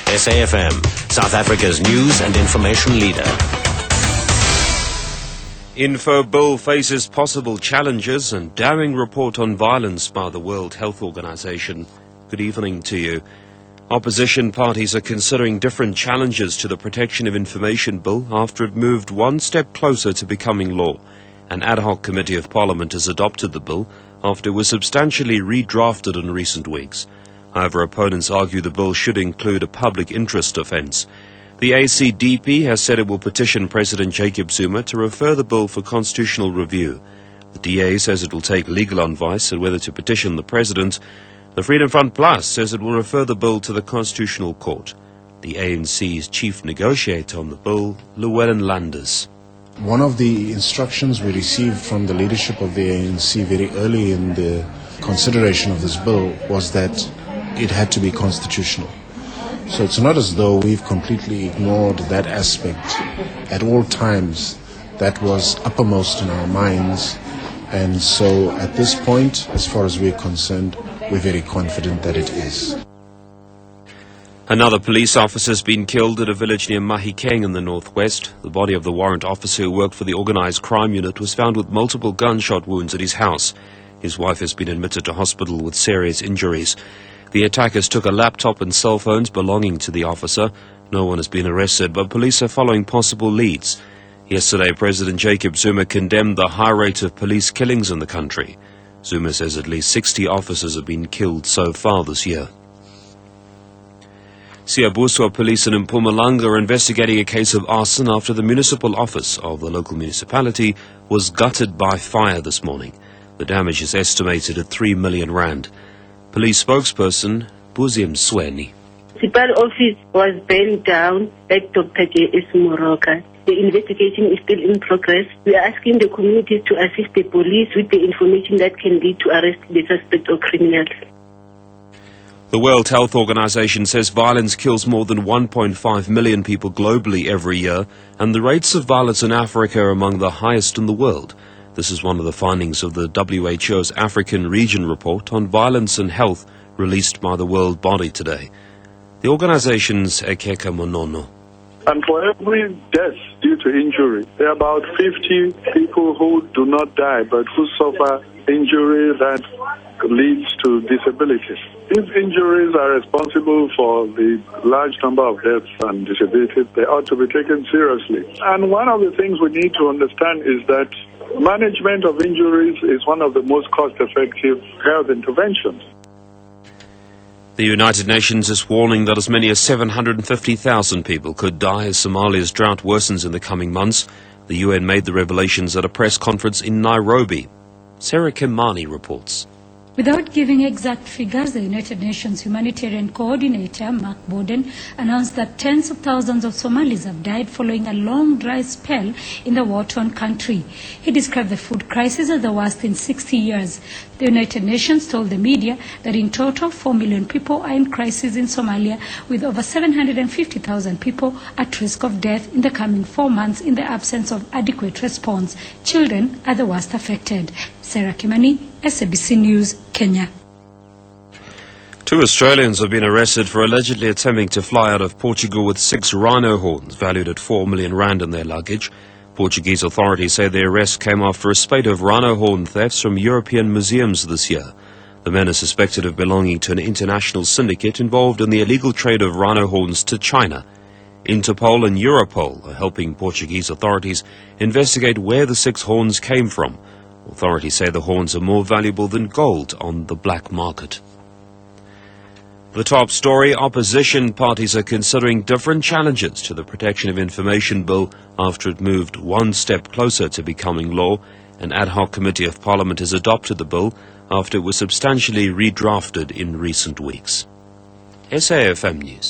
SAFM, South Africa's news and information leader. Info bill faces possible challenges and daring report on violence by the World Health Organization. Good evening to you. Opposition parties are considering different challenges to the Protection of Information Bill after it moved one step closer to becoming law. An ad hoc committee of Parliament has adopted the bill after it was substantially redrafted in recent weeks. However, opponents argue the bill should include a public interest offence. The ACDP has said it will petition President Jacob Zuma to refer the bill for constitutional review. The DA says it will take legal advice on whether to petition the President. The Freedom Front Plus says it will refer the bill to the Constitutional Court. The ANC's chief negotiator on the bill, Llewellyn Landers. One of the instructions we received from the leadership of the ANC very early in the consideration of this bill was that it had to be constitutional. So it's not as though we've completely ignored that aspect. At all times, that was uppermost in our minds. And so at this point, as far as we're concerned, we're very confident that it is. Another police officer has been killed at a village near Mahikeng in the northwest. The body of the warrant officer who worked for the organised crime unit was found with multiple gunshot wounds at his house. His wife has been admitted to hospital with serious injuries. The attackers took a laptop and cell phones belonging to the officer. No one has been arrested, but police are following possible leads. Yesterday, President Jacob Zuma condemned the high rate of police killings in the country. Zuma says at least 60 officers have been killed so far this year. Siabuswa police in Mpumalanga are investigating a case of arson after the municipal office of the local municipality was gutted by fire this morning. The damage is estimated at 3 million rand. Police spokesperson Buzi Msweni. The municipal office was burned down at Dr. J.S. Moroka. The investigation is still in progress. We are asking the community to assist the police with the information that can lead to arrest the suspect or criminals. The World Health Organization says violence kills more than 1.5 million people globally every year, and the rates of violence in Africa are among the highest in the world. This is one of the findings of the WHO's African Region Report on Violence and Health released by the World Body today. The organization's Ekeka Monono. And for every death due to injury, there are about 50 people who do not die but who suffer injury that leads to disabilities. If injuries are responsible for the large number of deaths and disabilities, they ought to be taken seriously. And one of the things we need to understand is that management of injuries is one of the most cost-effective health interventions. The United Nations is warning that as many as 750,000 people could die as Somalia's drought worsens in the coming months. The UN made the revelations at a press conference in Nairobi. Sarah Kimani reports. Without giving exact figures, the United Nations humanitarian coordinator, Mark Borden, announced that tens of thousands of Somalis have died following a long dry spell in the war-torn country. He described the food crisis as the worst in 60 years. The United Nations told the media that in total 4 million people are in crisis in Somalia, with over 750,000 people at risk of death in the coming 4 months in the absence of adequate response. Children are the worst affected. Sarah Kimani, SABC News, Kenya. 2 Australians have been arrested for allegedly attempting to fly out of Portugal with 6 rhino horns valued at 4 million rand in their luggage. Portuguese authorities say the arrest came after a spate of rhino horn thefts from European museums this year. The men are suspected of belonging to an international syndicate involved in the illegal trade of rhino horns to China. Interpol and Europol are helping Portuguese authorities investigate where the 6 horns came from. Authorities say the horns are more valuable than gold on the black market. The top story: opposition parties are considering different challenges to the Protection of Information Bill after it moved one step closer to becoming law. An ad hoc committee of Parliament has adopted the bill after it was substantially redrafted in recent weeks. SAFM News.